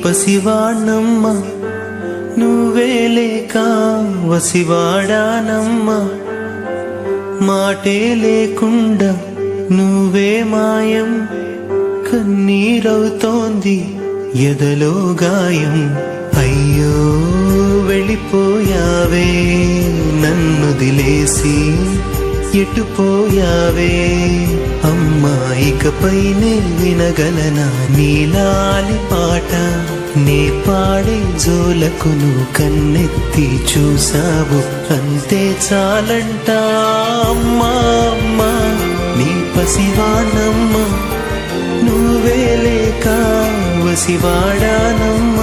పసివాణ్ణమ్మ నువ్వే లేక వసివాడానమ్మ మాటే లేకుండా నువ్వే మాయం కన్నీరవుతోంది ఎదలో గాయం అయ్యో వెళ్ళిపోయావే నన్నుదిలేసి ఎటుపోయావే అమ్మా ఇకపైనే వినగలనా నీలాలి పాట నే పాడే జోలకు నువ్వు కన్నెత్తి చూసావు అంతే చాలంట అమ్మా అమ్మా నీ పసివానమ్మ నువ్వే లేక వసివాడానమ్మ